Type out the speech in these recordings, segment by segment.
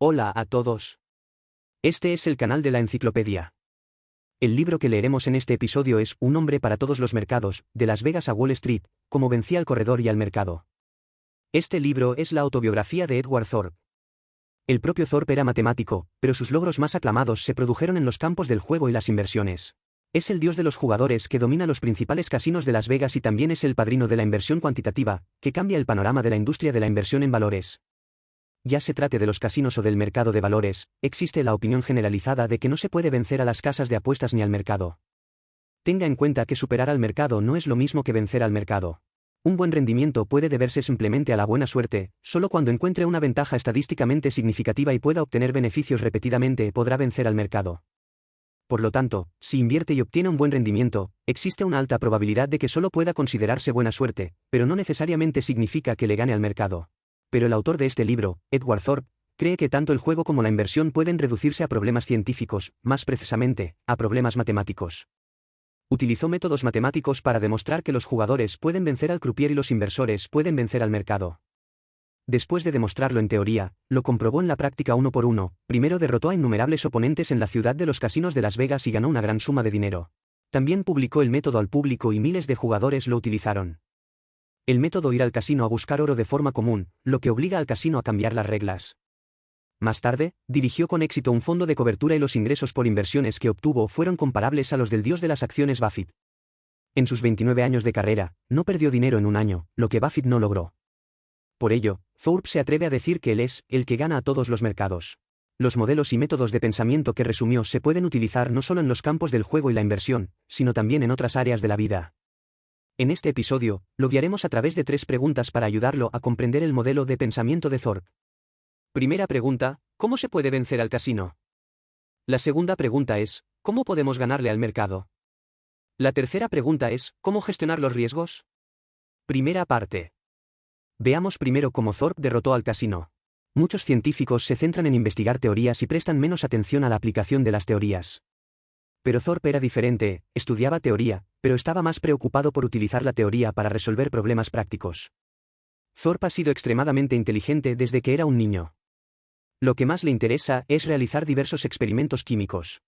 Hola a todos. Este es el canal de la enciclopedia. El libro que leeremos en este episodio es Un hombre para todos los mercados, de Las Vegas a Wall Street, cómo vencía al corredor y al mercado. Este libro es la autobiografía de Edward Thorp. El propio Thorp era matemático, pero sus logros más aclamados se produjeron en los campos del juego y las inversiones. Es el dios de los jugadores que domina los principales casinos de Las Vegas y también es el padrino de la inversión cuantitativa, que cambia el panorama de la industria de la inversión en valores. Ya se trate de los casinos o del mercado de valores, existe la opinión generalizada de que no se puede vencer a las casas de apuestas ni al mercado. Tenga en cuenta que superar al mercado no es lo mismo que vencer al mercado. Un buen rendimiento puede deberse simplemente a la buena suerte, solo cuando encuentre una ventaja estadísticamente significativa y pueda obtener beneficios repetidamente podrá vencer al mercado. Por lo tanto, si invierte y obtiene un buen rendimiento, existe una alta probabilidad de que solo pueda considerarse buena suerte, pero no necesariamente significa que le gane al mercado. Pero el autor de este libro, Edward Thorp, cree que tanto el juego como la inversión pueden reducirse a problemas científicos, más precisamente, a problemas matemáticos. Utilizó métodos matemáticos para demostrar que los jugadores pueden vencer al croupier y los inversores pueden vencer al mercado. Después de demostrarlo en teoría, lo comprobó en la práctica uno por uno. Primero derrotó a innumerables oponentes en la ciudad de los casinos de Las Vegas y ganó una gran suma de dinero. También publicó el método al público y miles de jugadores lo utilizaron. El método ir al casino a buscar oro de forma común, lo que obliga al casino a cambiar las reglas. Más tarde, dirigió con éxito un fondo de cobertura y los ingresos por inversiones que obtuvo fueron comparables a los del dios de las acciones Buffett. En sus 29 años de carrera, no perdió dinero en un año, lo que Buffett no logró. Por ello, Thorp se atreve a decir que él es el que gana a todos los mercados. Los modelos y métodos de pensamiento que resumió se pueden utilizar no solo en los campos del juego y la inversión, sino también en otras áreas de la vida. En este episodio, lo guiaremos a través de 3 preguntas para ayudarlo a comprender el modelo de pensamiento de Thorp. Primera pregunta, ¿cómo se puede vencer al casino? La segunda pregunta es, ¿cómo podemos ganarle al mercado? La tercera pregunta es, ¿cómo gestionar los riesgos? Primera parte. Veamos primero cómo Thorp derrotó al casino. Muchos científicos se centran en investigar teorías y prestan menos atención a la aplicación de las teorías. Pero Thorp era diferente, estudiaba teoría, pero estaba más preocupado por utilizar la teoría para resolver problemas prácticos. Thorp ha sido extremadamente inteligente desde que era un niño. Lo que más le interesa es realizar diversos experimentos químicos.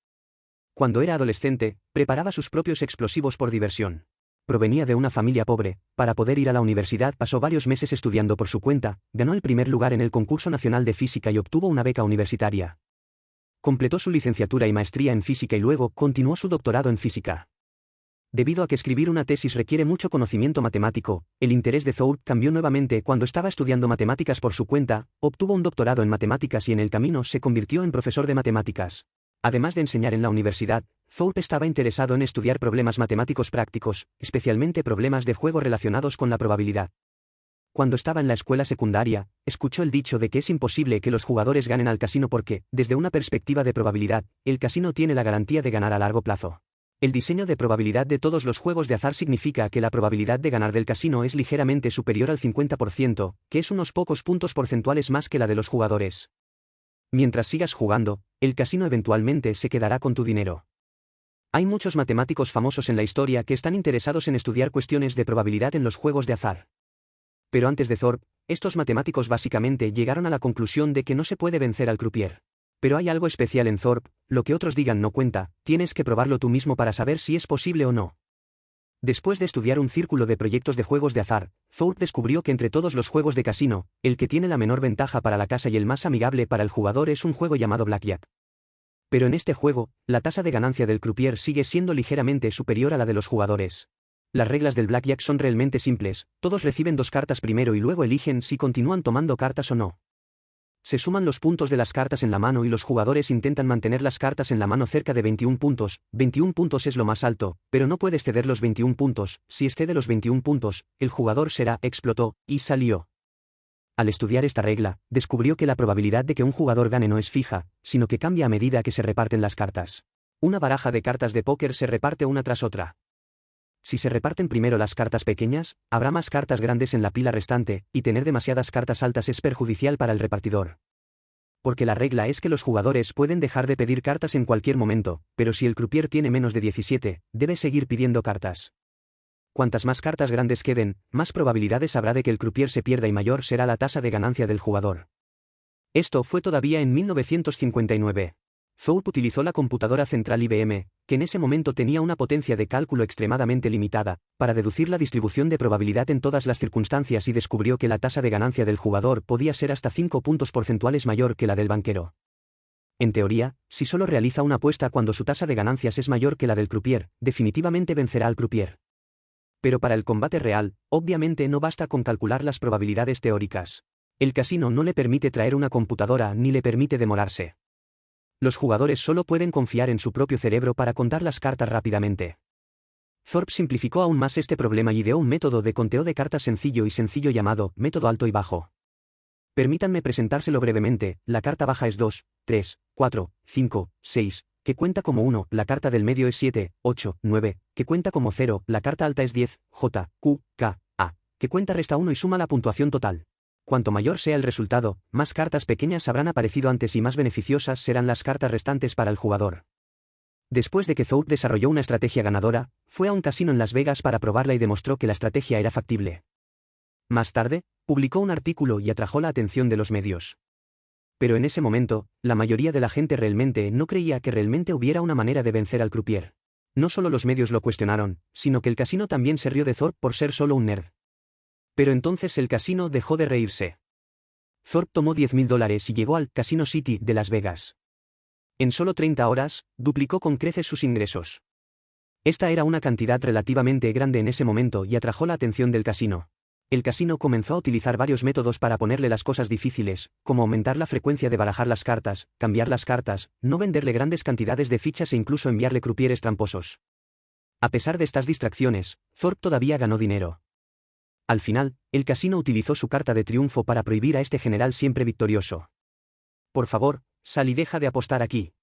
Cuando era adolescente, preparaba sus propios explosivos por diversión. Provenía de una familia pobre, para poder ir a la universidad pasó varios meses estudiando por su cuenta, ganó el primer lugar en el concurso nacional de física y obtuvo una beca universitaria. Completó su licenciatura y maestría en física y luego continuó su doctorado en física. Debido a que escribir una tesis requiere mucho conocimiento matemático, el interés de Thorp cambió nuevamente cuando estaba estudiando matemáticas por su cuenta, obtuvo un doctorado en matemáticas y en el camino se convirtió en profesor de matemáticas. Además de enseñar en la universidad, Thorp estaba interesado en estudiar problemas matemáticos prácticos, especialmente problemas de juego relacionados con la probabilidad. Cuando estaba en la escuela secundaria, escuchó el dicho de que es imposible que los jugadores ganen al casino porque, desde una perspectiva de probabilidad, el casino tiene la garantía de ganar a largo plazo. El diseño de probabilidad de todos los juegos de azar significa que la probabilidad de ganar del casino es ligeramente superior al 50%, que es unos pocos puntos porcentuales más que la de los jugadores. Mientras sigas jugando, el casino eventualmente se quedará con tu dinero. Hay muchos matemáticos famosos en la historia que están interesados en estudiar cuestiones de probabilidad en los juegos de azar. Pero antes de Thorp, estos matemáticos básicamente llegaron a la conclusión de que no se puede vencer al croupier. Pero hay algo especial en Thorp, lo que otros digan no cuenta, tienes que probarlo tú mismo para saber si es posible o no. Después de estudiar un círculo de proyectos de juegos de azar, Thorp descubrió que entre todos los juegos de casino, el que tiene la menor ventaja para la casa y el más amigable para el jugador es un juego llamado Blackjack. Pero en este juego, la tasa de ganancia del croupier sigue siendo ligeramente superior a la de los jugadores. Las reglas del Blackjack son realmente simples, todos reciben 2 cartas primero y luego eligen si continúan tomando cartas o no. Se suman los puntos de las cartas en la mano y los jugadores intentan mantener las cartas en la mano cerca de 21 puntos, 21 puntos es lo más alto, pero no puede exceder los 21 puntos, si excede los 21 puntos, el jugador será explotó, y salió. Al estudiar esta regla, descubrió que la probabilidad de que un jugador gane no es fija, sino que cambia a medida que se reparten las cartas. Una baraja de cartas de póker se reparte una tras otra. Si se reparten primero las cartas pequeñas, habrá más cartas grandes en la pila restante, y tener demasiadas cartas altas es perjudicial para el repartidor. Porque la regla es que los jugadores pueden dejar de pedir cartas en cualquier momento, pero si el croupier tiene menos de 17, debe seguir pidiendo cartas. Cuantas más cartas grandes queden, más probabilidades habrá de que el croupier se pierda y mayor será la tasa de ganancia del jugador. Esto fue todavía en 1959. Thorpe utilizó la computadora central IBM, que en ese momento tenía una potencia de cálculo extremadamente limitada, para deducir la distribución de probabilidad en todas las circunstancias y descubrió que la tasa de ganancia del jugador podía ser hasta 5 puntos porcentuales mayor que la del banquero. En teoría, si solo realiza una apuesta cuando su tasa de ganancias es mayor que la del croupier, definitivamente vencerá al croupier. Pero para el combate real, obviamente no basta con calcular las probabilidades teóricas. El casino no le permite traer una computadora ni le permite demorarse. Los jugadores solo pueden confiar en su propio cerebro para contar las cartas rápidamente. Thorpe simplificó aún más este problema y ideó un método de conteo de cartas sencillo llamado método alto y bajo. Permítanme presentárselo brevemente. La carta baja es 2, 3, 4, 5, 6, que cuenta como 1, la carta del medio es 7, 8, 9, que cuenta como 0, la carta alta es 10, J, Q, K, A, que cuenta resta 1 y suma la puntuación total. Cuanto mayor sea el resultado, más cartas pequeñas habrán aparecido antes y más beneficiosas serán las cartas restantes para el jugador. Después de que Thorpe desarrolló una estrategia ganadora, fue a un casino en Las Vegas para probarla y demostró que la estrategia era factible. Más tarde, publicó un artículo y atrajo la atención de los medios. Pero en ese momento, la mayoría de la gente realmente no creía que realmente hubiera una manera de vencer al croupier. No solo los medios lo cuestionaron, sino que el casino también se rió de Thorpe por ser solo un nerd. Pero entonces el casino dejó de reírse. Thorpe tomó $10,000 y llegó al Casino City de Las Vegas. En solo 30 horas, duplicó con creces sus ingresos. Esta era una cantidad relativamente grande en ese momento y atrajo la atención del casino. El casino comenzó a utilizar varios métodos para ponerle las cosas difíciles, como aumentar la frecuencia de barajar las cartas, cambiar las cartas, no venderle grandes cantidades de fichas e incluso enviarle croupieres tramposos. A pesar de estas distracciones, Thorpe todavía ganó dinero. Al final, el casino utilizó su carta de triunfo para prohibir a este general siempre victorioso. Por favor, sal y deja de apostar aquí.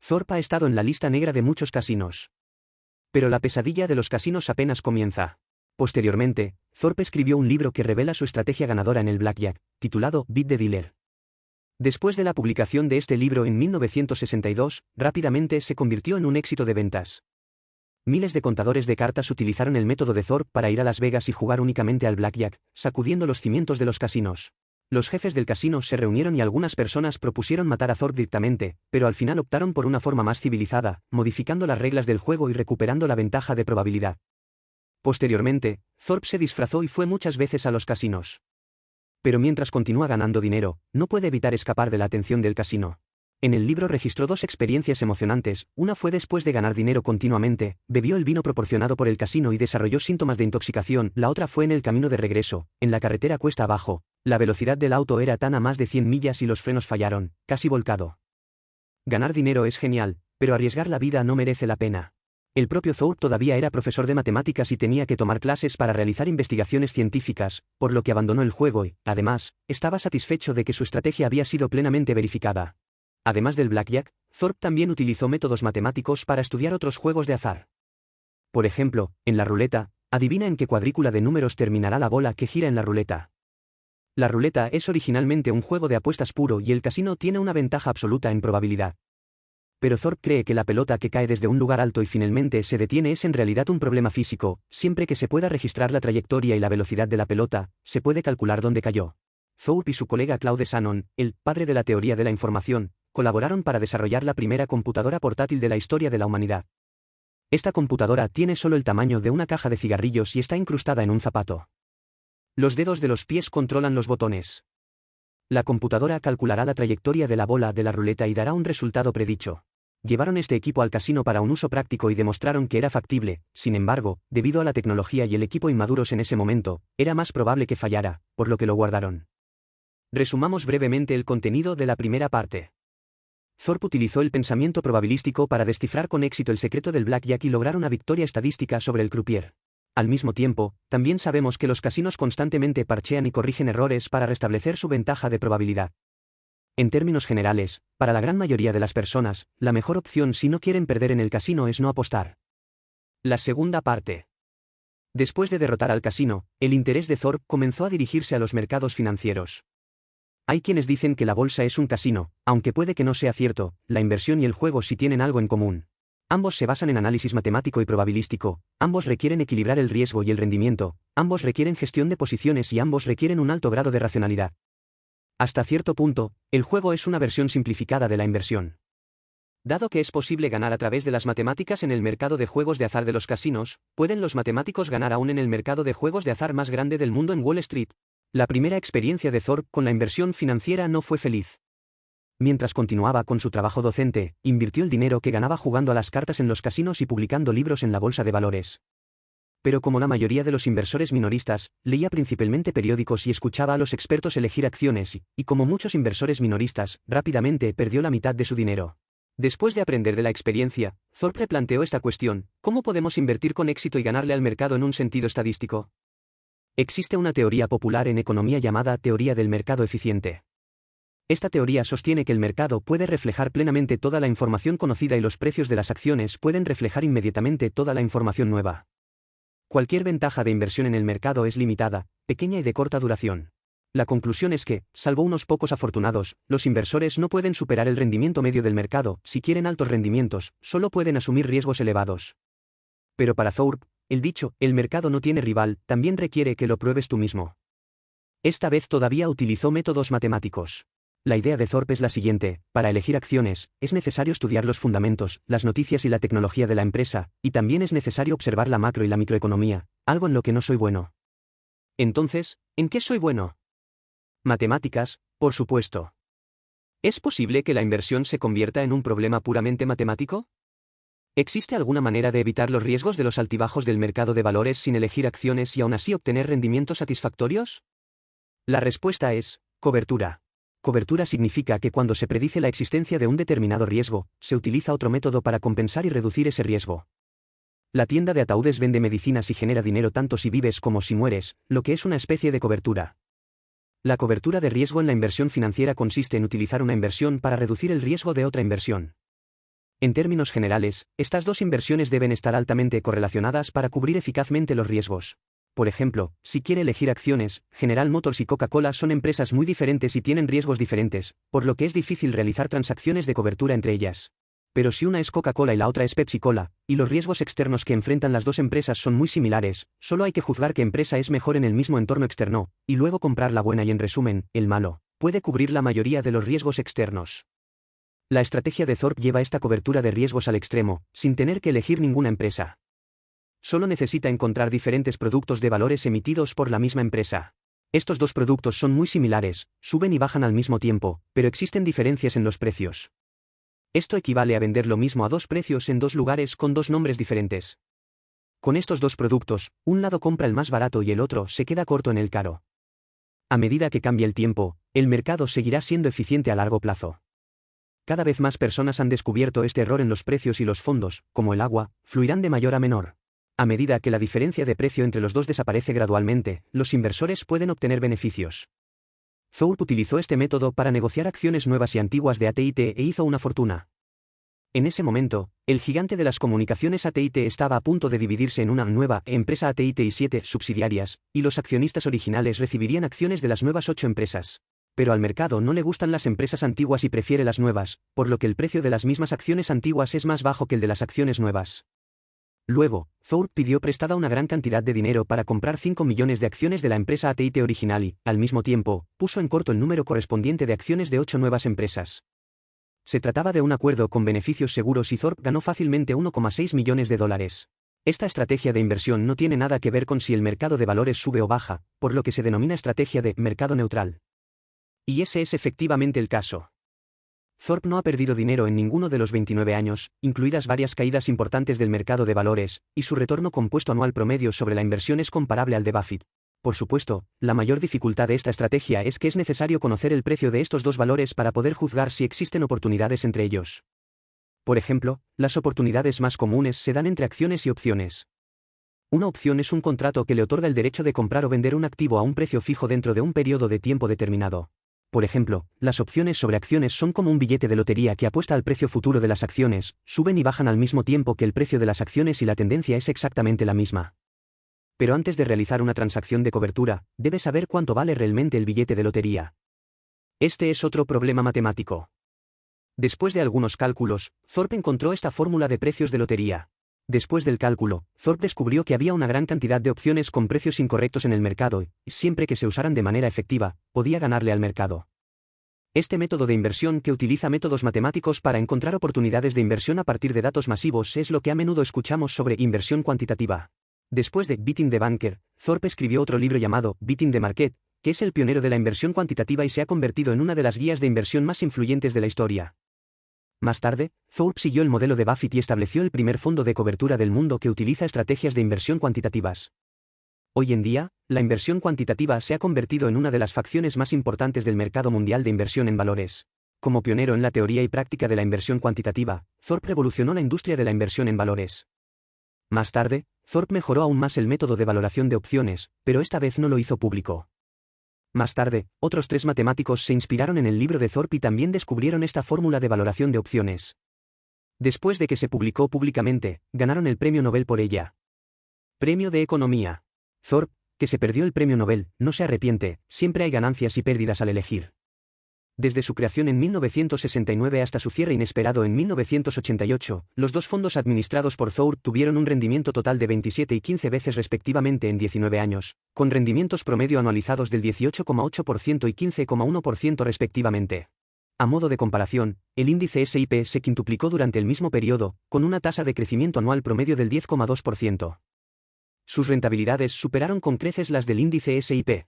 Thorpe ha estado en la lista negra de muchos casinos. Pero la pesadilla de los casinos apenas comienza. Posteriormente, Thorpe escribió un libro que revela su estrategia ganadora en el blackjack, titulado Beat the Dealer. Después de la publicación de este libro en 1962, rápidamente se convirtió en un éxito de ventas. Miles de contadores de cartas utilizaron el método de Thorpe para ir a Las Vegas y jugar únicamente al blackjack, sacudiendo los cimientos de los casinos. Los jefes del casino se reunieron y algunas personas propusieron matar a Thorpe directamente, pero al final optaron por una forma más civilizada, modificando las reglas del juego y recuperando la ventaja de probabilidad. Posteriormente, Thorpe se disfrazó y fue muchas veces a los casinos. Pero mientras continúa ganando dinero, no puede evitar escapar de la atención del casino. En el libro registró dos experiencias emocionantes, una fue después de ganar dinero continuamente, bebió el vino proporcionado por el casino y desarrolló síntomas de intoxicación, la otra fue en el camino de regreso, en la carretera cuesta abajo, la velocidad del auto era tan a más de 100 millas y los frenos fallaron, casi volcado. Ganar dinero es genial, pero arriesgar la vida no merece la pena. El propio Thorpe todavía era profesor de matemáticas y tenía que tomar clases para realizar investigaciones científicas, por lo que abandonó el juego y, además, estaba satisfecho de que su estrategia había sido plenamente verificada. Además del blackjack, Thorpe también utilizó métodos matemáticos para estudiar otros juegos de azar. Por ejemplo, en la ruleta, adivina en qué cuadrícula de números terminará la bola que gira en la ruleta. La ruleta es originalmente un juego de apuestas puro y el casino tiene una ventaja absoluta en probabilidad. Pero Thorpe cree que la pelota que cae desde un lugar alto y finalmente se detiene es en realidad un problema físico, siempre que se pueda registrar la trayectoria y la velocidad de la pelota, se puede calcular dónde cayó. Thorpe y su colega Claude Shannon, el padre de la teoría de la información, colaboraron para desarrollar la primera computadora portátil de la historia de la humanidad. Esta computadora tiene solo el tamaño de una caja de cigarrillos y está incrustada en un zapato. Los dedos de los pies controlan los botones. La computadora calculará la trayectoria de la bola de la ruleta y dará un resultado predicho. Llevaron este equipo al casino para un uso práctico y demostraron que era factible, sin embargo, debido a la tecnología y el equipo inmaduros en ese momento, era más probable que fallara, por lo que lo guardaron. Resumamos brevemente el contenido de la primera parte. Thorpe utilizó el pensamiento probabilístico para descifrar con éxito el secreto del blackjack y lograr una victoria estadística sobre el croupier. Al mismo tiempo, también sabemos que los casinos constantemente parchean y corrigen errores para restablecer su ventaja de probabilidad. En términos generales, para la gran mayoría de las personas, la mejor opción si no quieren perder en el casino es no apostar. La segunda parte. Después de derrotar al casino, el interés de Thorpe comenzó a dirigirse a los mercados financieros. Hay quienes dicen que la bolsa es un casino, aunque puede que no sea cierto, la inversión y el juego sí tienen algo en común. Ambos se basan en análisis matemático y probabilístico, ambos requieren equilibrar el riesgo y el rendimiento, ambos requieren gestión de posiciones y ambos requieren un alto grado de racionalidad. Hasta cierto punto, el juego es una versión simplificada de la inversión. Dado que es posible ganar a través de las matemáticas en el mercado de juegos de azar de los casinos, ¿pueden los matemáticos ganar aún en el mercado de juegos de azar más grande del mundo en Wall Street? La primera experiencia de Thorpe con la inversión financiera no fue feliz. Mientras continuaba con su trabajo docente, invirtió el dinero que ganaba jugando a las cartas en los casinos y publicando libros en la bolsa de valores. Pero como la mayoría de los inversores minoristas, leía principalmente periódicos y escuchaba a los expertos elegir acciones y como muchos inversores minoristas, rápidamente perdió la mitad de su dinero. Después de aprender de la experiencia, Thorpe planteó esta cuestión: ¿cómo podemos invertir con éxito y ganarle al mercado en un sentido estadístico? Existe una teoría popular en economía llamada teoría del mercado eficiente. Esta teoría sostiene que el mercado puede reflejar plenamente toda la información conocida y los precios de las acciones pueden reflejar inmediatamente toda la información nueva. Cualquier ventaja de inversión en el mercado es limitada, pequeña y de corta duración. La conclusión es que, salvo unos pocos afortunados, los inversores no pueden superar el rendimiento medio del mercado. Si quieren altos rendimientos, solo pueden asumir riesgos elevados. Pero para Thorpe, el dicho, el mercado no tiene rival, también requiere que lo pruebes tú mismo. Esta vez todavía utilizó métodos matemáticos. La idea de Thorpe es la siguiente: para elegir acciones, es necesario estudiar los fundamentos, las noticias y la tecnología de la empresa, y también es necesario observar la macro y la microeconomía, algo en lo que no soy bueno. Entonces, ¿en qué soy bueno? Matemáticas, por supuesto. ¿Es posible que la inversión se convierta en un problema puramente matemático? ¿Existe alguna manera de evitar los riesgos de los altibajos del mercado de valores sin elegir acciones y aún así obtener rendimientos satisfactorios? La respuesta es: cobertura. Cobertura significa que cuando se predice la existencia de un determinado riesgo, se utiliza otro método para compensar y reducir ese riesgo. La tienda de ataúdes vende medicinas y genera dinero tanto si vives como si mueres, lo que es una especie de cobertura. La cobertura de riesgo en la inversión financiera consiste en utilizar una inversión para reducir el riesgo de otra inversión. En términos generales, estas dos inversiones deben estar altamente correlacionadas para cubrir eficazmente los riesgos. Por ejemplo, si quiere elegir acciones, General Motors y Coca-Cola son empresas muy diferentes y tienen riesgos diferentes, por lo que es difícil realizar transacciones de cobertura entre ellas. Pero si una es Coca-Cola y la otra es Pepsi-Cola, y los riesgos externos que enfrentan las dos empresas son muy similares, solo hay que juzgar qué empresa es mejor en el mismo entorno externo, y luego comprar la buena y en resumen, el malo puede cubrir la mayoría de los riesgos externos. La estrategia de Thorpe lleva esta cobertura de riesgos al extremo, sin tener que elegir ninguna empresa. Solo necesita encontrar diferentes productos de valores emitidos por la misma empresa. Estos dos productos son muy similares, suben y bajan al mismo tiempo, pero existen diferencias en los precios. Esto equivale a vender lo mismo a dos precios en dos lugares con dos nombres diferentes. Con estos dos productos, un lado compra el más barato y el otro se queda corto en el caro. A medida que cambia el tiempo, el mercado seguirá siendo eficiente a largo plazo. Cada vez más personas han descubierto este error en los precios y los fondos, como el agua, fluirán de mayor a menor. A medida que la diferencia de precio entre los dos desaparece gradualmente, los inversores pueden obtener beneficios. Thorpe utilizó este método para negociar acciones nuevas y antiguas de AT&T e hizo una fortuna. En ese momento, el gigante de las comunicaciones AT&T estaba a punto de dividirse en una nueva empresa AT&T y 7 subsidiarias, y los accionistas originales recibirían acciones de las nuevas 8 empresas. Pero al mercado no le gustan las empresas antiguas y prefiere las nuevas, por lo que el precio de las mismas acciones antiguas es más bajo que el de las acciones nuevas. Luego, Thorpe pidió prestada una gran cantidad de dinero para comprar 5 millones de acciones de la empresa AT&T original y, al mismo tiempo, puso en corto el número correspondiente de acciones de 8 nuevas empresas. Se trataba de un acuerdo con beneficios seguros y Thorpe ganó fácilmente $1,6 millones. Esta estrategia de inversión no tiene nada que ver con si el mercado de valores sube o baja, por lo que se denomina estrategia de mercado neutral. Y ese es efectivamente el caso. Thorpe no ha perdido dinero en ninguno de los 29 años, incluidas varias caídas importantes del mercado de valores, y su retorno compuesto anual promedio sobre la inversión es comparable al de Buffett. Por supuesto, la mayor dificultad de esta estrategia es que es necesario conocer el precio de estos dos valores para poder juzgar si existen oportunidades entre ellos. Por ejemplo, las oportunidades más comunes se dan entre acciones y opciones. Una opción es un contrato que le otorga el derecho de comprar o vender un activo a un precio fijo dentro de un periodo de tiempo determinado. Por ejemplo, las opciones sobre acciones son como un billete de lotería que apuesta al precio futuro de las acciones, suben y bajan al mismo tiempo que el precio de las acciones y la tendencia es exactamente la misma. Pero antes de realizar una transacción de cobertura, debes saber cuánto vale realmente el billete de lotería. Este es otro problema matemático. Después de algunos cálculos, Thorpe encontró esta fórmula de precios de lotería. Después del cálculo, Thorpe descubrió que había una gran cantidad de opciones con precios incorrectos en el mercado y, siempre que se usaran de manera efectiva, podía ganarle al mercado. Este método de inversión, que utiliza métodos matemáticos para encontrar oportunidades de inversión a partir de datos masivos, es lo que a menudo escuchamos sobre inversión cuantitativa. Después de Beating the Banker, Thorpe escribió otro libro llamado Beating the Market, que es el pionero de la inversión cuantitativa y se ha convertido en una de las guías de inversión más influyentes de la historia. Más tarde, Thorpe siguió el modelo de Buffett y estableció el primer fondo de cobertura del mundo que utiliza estrategias de inversión cuantitativas. Hoy en día, la inversión cuantitativa se ha convertido en una de las facciones más importantes del mercado mundial de inversión en valores. Como pionero en la teoría y práctica de la inversión cuantitativa, Thorpe revolucionó la industria de la inversión en valores. Más tarde, Thorpe mejoró aún más el método de valoración de opciones, pero esta vez no lo hizo público. Más tarde, otros 3 matemáticos se inspiraron en el libro de Thorpe y también descubrieron esta fórmula de valoración de opciones. Después de que se publicó públicamente, ganaron el premio Nobel por ella. Premio de Economía. Thorpe, que se perdió el premio Nobel, no se arrepiente, siempre hay ganancias y pérdidas al elegir. Desde su creación en 1969 hasta su cierre inesperado en 1988, los 2 fondos administrados por Thorpe tuvieron un rendimiento total de 27 y 15 veces respectivamente en 19 años, con rendimientos promedio anualizados del 18,8% y 15,1% respectivamente. A modo de comparación, el índice S&P se quintuplicó durante el mismo periodo, con una tasa de crecimiento anual promedio del 10,2%. Sus rentabilidades superaron con creces las del índice S&P.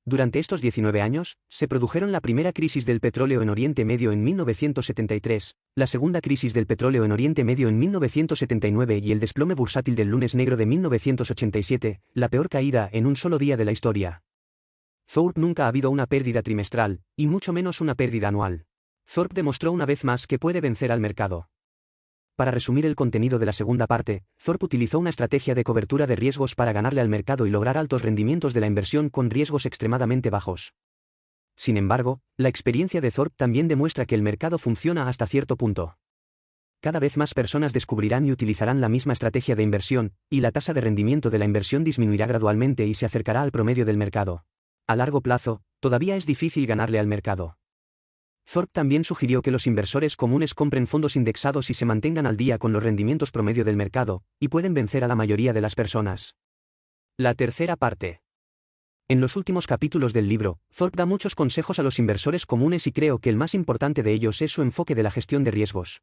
Durante estos 19 años, se produjeron la primera crisis del petróleo en Oriente Medio en 1973, la segunda crisis del petróleo en Oriente Medio en 1979 y el desplome bursátil del lunes negro de 1987, la peor caída en un solo día de la historia. Thorpe nunca ha habido una pérdida trimestral, y mucho menos una pérdida anual. Thorpe demostró una vez más que puede vencer al mercado. Para resumir el contenido de la segunda parte, Thorpe utilizó una estrategia de cobertura de riesgos para ganarle al mercado y lograr altos rendimientos de la inversión con riesgos extremadamente bajos. Sin embargo, la experiencia de Thorpe también demuestra que el mercado funciona hasta cierto punto. Cada vez más personas descubrirán y utilizarán la misma estrategia de inversión, y la tasa de rendimiento de la inversión disminuirá gradualmente y se acercará al promedio del mercado. A largo plazo, todavía es difícil ganarle al mercado. Thorpe también sugirió que los inversores comunes compren fondos indexados y se mantengan al día con los rendimientos promedio del mercado, y pueden vencer a la mayoría de las personas. La tercera parte. En los últimos capítulos del libro, Thorpe da muchos consejos a los inversores comunes y creo que el más importante de ellos es su enfoque de la gestión de riesgos.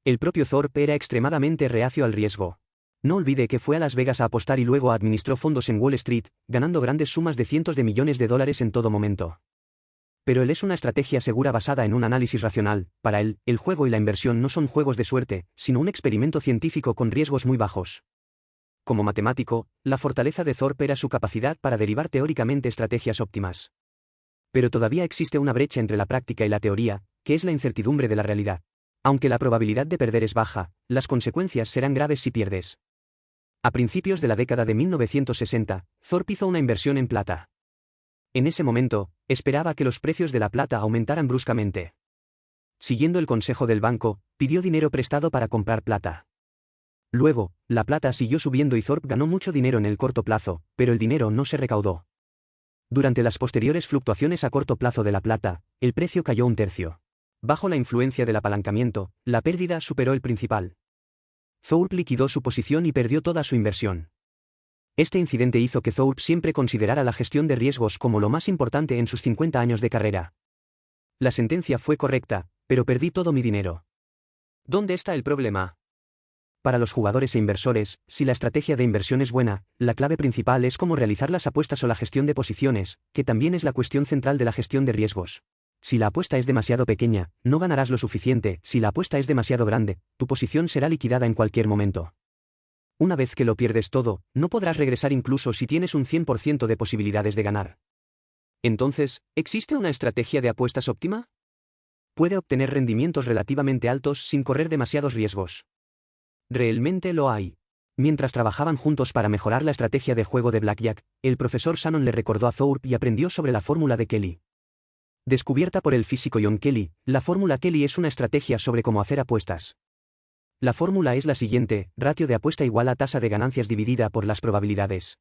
El propio Thorpe era extremadamente reacio al riesgo. No olvide que fue a Las Vegas a apostar y luego administró fondos en Wall Street, ganando grandes sumas de cientos de millones de dólares en todo momento. Pero él es una estrategia segura basada en un análisis racional. Para él, el juego y la inversión no son juegos de suerte, sino un experimento científico con riesgos muy bajos. Como matemático, la fortaleza de Thorpe era su capacidad para derivar teóricamente estrategias óptimas. Pero todavía existe una brecha entre la práctica y la teoría, que es la incertidumbre de la realidad. Aunque la probabilidad de perder es baja, las consecuencias serán graves si pierdes. A principios de la década de 1960, Thorpe hizo una inversión en plata. En ese momento, esperaba que los precios de la plata aumentaran bruscamente. Siguiendo el consejo del banco, pidió dinero prestado para comprar plata. Luego, la plata siguió subiendo y Thorpe ganó mucho dinero en el corto plazo, pero el dinero no se recaudó. Durante las posteriores fluctuaciones a corto plazo de la plata, el precio cayó un tercio. Bajo la influencia del apalancamiento, la pérdida superó el principal. Thorpe liquidó su posición y perdió toda su inversión. Este incidente hizo que Thorpe siempre considerara la gestión de riesgos como lo más importante en sus 50 años de carrera. La sentencia fue correcta, pero perdí todo mi dinero. ¿Dónde está el problema? Para los jugadores e inversores, si la estrategia de inversión es buena, la clave principal es cómo realizar las apuestas o la gestión de posiciones, que también es la cuestión central de la gestión de riesgos. Si la apuesta es demasiado pequeña, no ganarás lo suficiente. Si la apuesta es demasiado grande, tu posición será liquidada en cualquier momento. Una vez que lo pierdes todo, no podrás regresar incluso si tienes un 100% de posibilidades de ganar. Entonces, ¿existe una estrategia de apuestas óptima? Puede obtener rendimientos relativamente altos sin correr demasiados riesgos. Realmente lo hay. Mientras trabajaban juntos para mejorar la estrategia de juego de Blackjack, el profesor Shannon le recordó a Thorpe y aprendió sobre la fórmula de Kelly. Descubierta por el físico John Kelly, la fórmula Kelly es una estrategia sobre cómo hacer apuestas. La fórmula es la siguiente: ratio de apuesta igual a tasa de ganancias dividida por las probabilidades.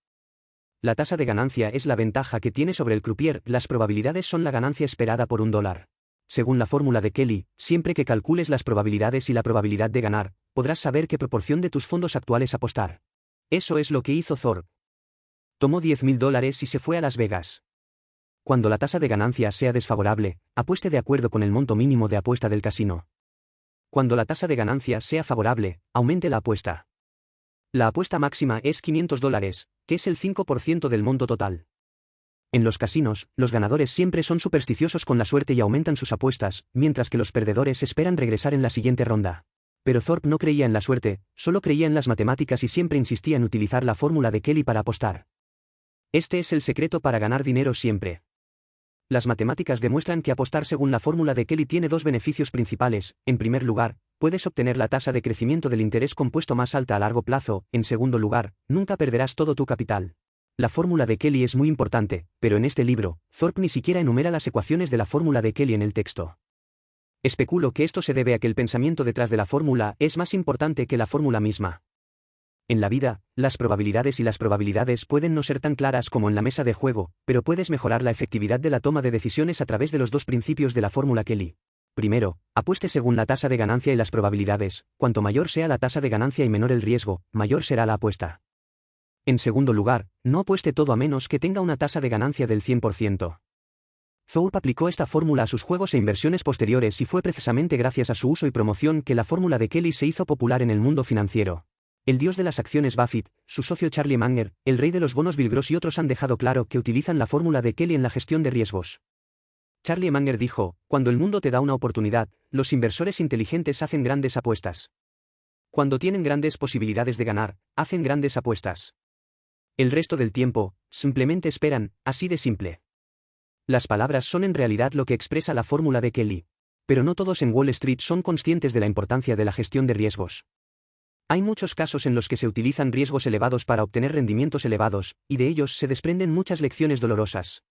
La tasa de ganancia es la ventaja que tiene sobre el croupier, las probabilidades son la ganancia esperada por $1. Según la fórmula de Kelly, siempre que calcules las probabilidades y la probabilidad de ganar, podrás saber qué proporción de tus fondos actuales apostar. Eso es lo que hizo Thorpe. Tomó $10,000 y se fue a Las Vegas. Cuando la tasa de ganancia sea desfavorable, apueste de acuerdo con el monto mínimo de apuesta del casino. Cuando la tasa de ganancia sea favorable, aumente la apuesta. La apuesta máxima es $500, que es el 5% del monto total. En los casinos, los ganadores siempre son supersticiosos con la suerte y aumentan sus apuestas, mientras que los perdedores esperan regresar en la siguiente ronda. Pero Thorpe no creía en la suerte, solo creía en las matemáticas y siempre insistía en utilizar la fórmula de Kelly para apostar. Este es el secreto para ganar dinero siempre. Las matemáticas demuestran que apostar según la fórmula de Kelly tiene dos beneficios principales. En primer lugar, puedes obtener la tasa de crecimiento del interés compuesto más alta a largo plazo. En segundo lugar, nunca perderás todo tu capital. La fórmula de Kelly es muy importante, pero en este libro, Thorpe ni siquiera enumera las ecuaciones de la fórmula de Kelly en el texto. Especulo que esto se debe a que el pensamiento detrás de la fórmula es más importante que la fórmula misma. En la vida, las probabilidades pueden no ser tan claras como en la mesa de juego, pero puedes mejorar la efectividad de la toma de decisiones a través de los dos principios de la fórmula Kelly. Primero, apueste según la tasa de ganancia y las probabilidades. Cuanto mayor sea la tasa de ganancia y menor el riesgo, mayor será la apuesta. En segundo lugar, no apueste todo a menos que tenga una tasa de ganancia del 100%. Thorpe aplicó esta fórmula a sus juegos e inversiones posteriores y fue precisamente gracias a su uso y promoción que la fórmula de Kelly se hizo popular en el mundo financiero. El dios de las acciones Buffett, su socio Charlie Munger, el rey de los bonos Bill Gross y otros han dejado claro que utilizan la fórmula de Kelly en la gestión de riesgos. Charlie Munger dijo, cuando el mundo te da una oportunidad, los inversores inteligentes hacen grandes apuestas. Cuando tienen grandes posibilidades de ganar, hacen grandes apuestas. El resto del tiempo, simplemente esperan, así de simple. Las palabras son en realidad lo que expresa la fórmula de Kelly. Pero no todos en Wall Street son conscientes de la importancia de la gestión de riesgos. Hay muchos casos en los que se utilizan riesgos elevados para obtener rendimientos elevados, y de ellos se desprenden muchas lecciones dolorosas.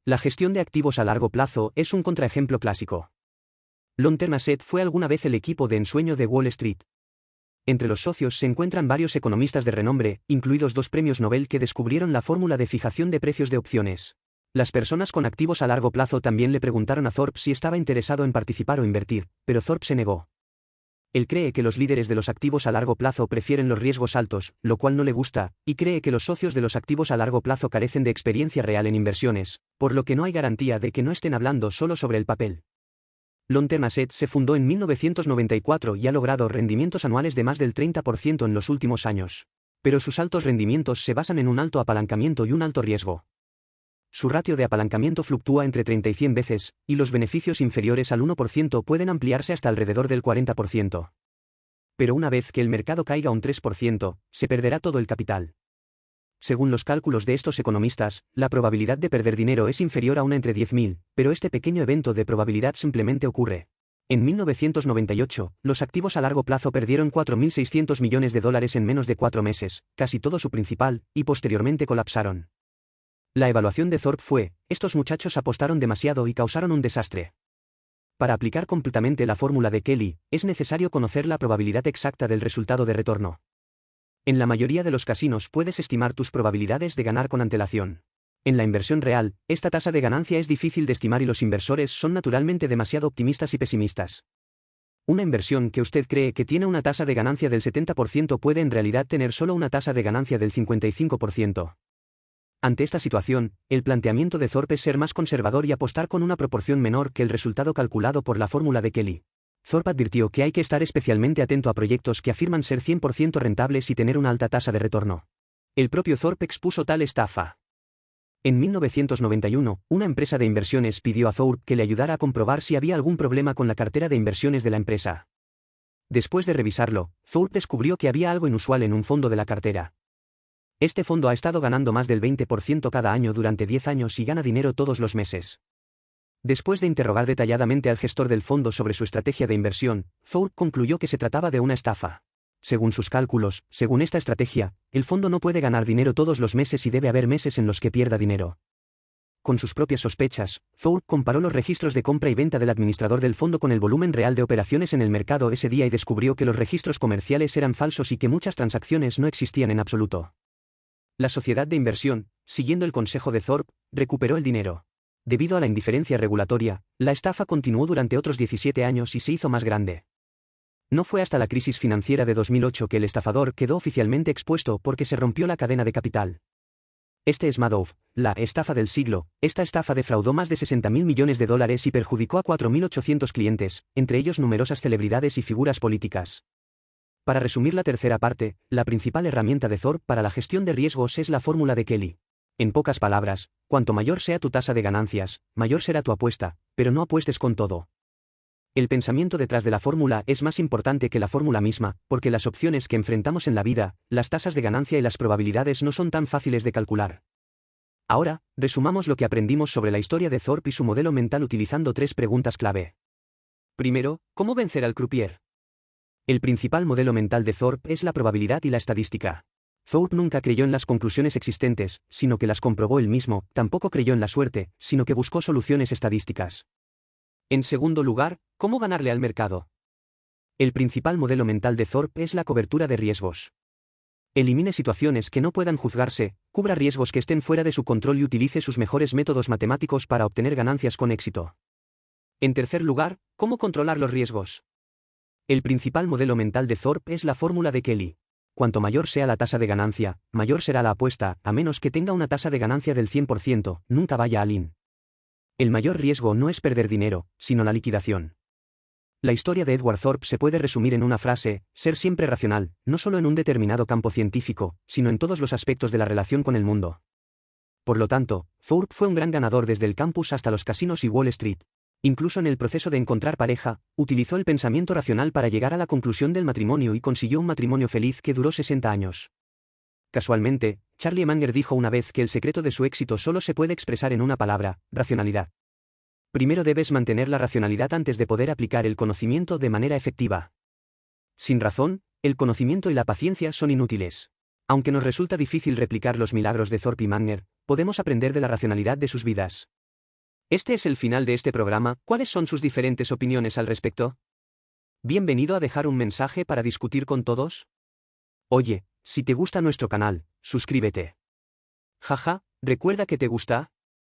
La gestión de activos a largo plazo es un contraejemplo clásico. Long Term Asset fue alguna vez el equipo de ensueño de Wall Street. Entre los socios se encuentran varios economistas de renombre, incluidos 2 premios Nobel que descubrieron la fórmula de fijación de precios de opciones. Las personas con activos a largo plazo también le preguntaron a Thorpe si estaba interesado en participar o invertir, pero Thorpe se negó. Él cree que los líderes de los activos a largo plazo prefieren los riesgos altos, lo cual no le gusta, y cree que los socios de los activos a largo plazo carecen de experiencia real en inversiones, por lo que no hay garantía de que no estén hablando solo sobre el papel. Long Term Asset se fundó en 1994 y ha logrado rendimientos anuales de más del 30% en los últimos años. Pero sus altos rendimientos se basan en un alto apalancamiento y un alto riesgo. Su ratio de apalancamiento fluctúa entre 30 y 100 veces, y los beneficios inferiores al 1% pueden ampliarse hasta alrededor del 40%. Pero una vez que el mercado caiga un 3%, se perderá todo el capital. Según los cálculos de estos economistas, la probabilidad de perder dinero es inferior a una entre 10.000, pero este pequeño evento de probabilidad simplemente ocurre. En 1998, los activos a largo plazo perdieron $4.600 millones en menos de 4 meses, casi todo su principal, y posteriormente colapsaron. La evaluación de Thorpe fue, estos muchachos apostaron demasiado y causaron un desastre. Para aplicar completamente la fórmula de Kelly, es necesario conocer la probabilidad exacta del resultado de retorno. En la mayoría de los casinos puedes estimar tus probabilidades de ganar con antelación. En la inversión real, esta tasa de ganancia es difícil de estimar y los inversores son naturalmente demasiado optimistas y pesimistas. Una inversión que usted cree que tiene una tasa de ganancia del 70% puede en realidad tener solo una tasa de ganancia del 55%. Ante esta situación, el planteamiento de Thorpe es ser más conservador y apostar con una proporción menor que el resultado calculado por la fórmula de Kelly. Thorpe advirtió que hay que estar especialmente atento a proyectos que afirman ser 100% rentables y tener una alta tasa de retorno. El propio Thorpe expuso tal estafa. En 1991, una empresa de inversiones pidió a Thorpe que le ayudara a comprobar si había algún problema con la cartera de inversiones de la empresa. Después de revisarlo, Thorpe descubrió que había algo inusual en un fondo de la cartera. Este fondo ha estado ganando más del 20% cada año durante 10 años y gana dinero todos los meses. Después de interrogar detalladamente al gestor del fondo sobre su estrategia de inversión, Thorpe concluyó que se trataba de una estafa. Según sus cálculos, según esta estrategia, el fondo no puede ganar dinero todos los meses y debe haber meses en los que pierda dinero. Con sus propias sospechas, Thorpe comparó los registros de compra y venta del administrador del fondo con el volumen real de operaciones en el mercado ese día y descubrió que los registros comerciales eran falsos y que muchas transacciones no existían en absoluto. La sociedad de inversión, siguiendo el consejo de Thorpe, recuperó el dinero. Debido a la indiferencia regulatoria, la estafa continuó durante otros 17 años y se hizo más grande. No fue hasta la crisis financiera de 2008 que el estafador quedó oficialmente expuesto porque se rompió la cadena de capital. Este es Madoff, la estafa del siglo. Esta estafa defraudó más de 60.000 millones de dólares y perjudicó a 4.800 clientes, entre ellos numerosas celebridades y figuras políticas. Para resumir la tercera parte, la principal herramienta de Thorpe para la gestión de riesgos es la fórmula de Kelly. En pocas palabras, cuanto mayor sea tu tasa de ganancias, mayor será tu apuesta, pero no apuestes con todo. El pensamiento detrás de la fórmula es más importante que la fórmula misma, porque las opciones que enfrentamos en la vida, las tasas de ganancia y las probabilidades no son tan fáciles de calcular. Ahora, resumamos lo que aprendimos sobre la historia de Thorpe y su modelo mental utilizando 3 preguntas clave. Primero, ¿cómo vencer al croupier? El principal modelo mental de Thorpe es la probabilidad y la estadística. Thorpe nunca creyó en las conclusiones existentes, sino que las comprobó él mismo, tampoco creyó en la suerte, sino que buscó soluciones estadísticas. En segundo lugar, ¿cómo ganarle al mercado? El principal modelo mental de Thorpe es la cobertura de riesgos. Elimine situaciones que no puedan juzgarse, cubra riesgos que estén fuera de su control y utilice sus mejores métodos matemáticos para obtener ganancias con éxito. En tercer lugar, ¿cómo controlar los riesgos? El principal modelo mental de Thorpe es la fórmula de Kelly. Cuanto mayor sea la tasa de ganancia, mayor será la apuesta, a menos que tenga una tasa de ganancia del 100%, nunca vaya all-in. El mayor riesgo no es perder dinero, sino la liquidación. La historia de Edward Thorpe se puede resumir en una frase: ser siempre racional, no solo en un determinado campo científico, sino en todos los aspectos de la relación con el mundo. Por lo tanto, Thorpe fue un gran ganador desde el campus hasta los casinos y Wall Street. Incluso en el proceso de encontrar pareja, utilizó el pensamiento racional para llegar a la conclusión del matrimonio y consiguió un matrimonio feliz que duró 60 años. Casualmente, Charlie Munger dijo una vez que el secreto de su éxito solo se puede expresar en una palabra: racionalidad. Primero debes mantener la racionalidad antes de poder aplicar el conocimiento de manera efectiva. Sin razón, el conocimiento y la paciencia son inútiles. Aunque nos resulta difícil replicar los milagros de Thorpe y Munger, podemos aprender de la racionalidad de sus vidas. Este es el final de este programa. ¿Cuáles son sus diferentes opiniones al respecto? Bienvenido a dejar un mensaje para discutir con todos. Oye, si te gusta nuestro canal, suscríbete. Jaja, ¿recuerda que te gusta?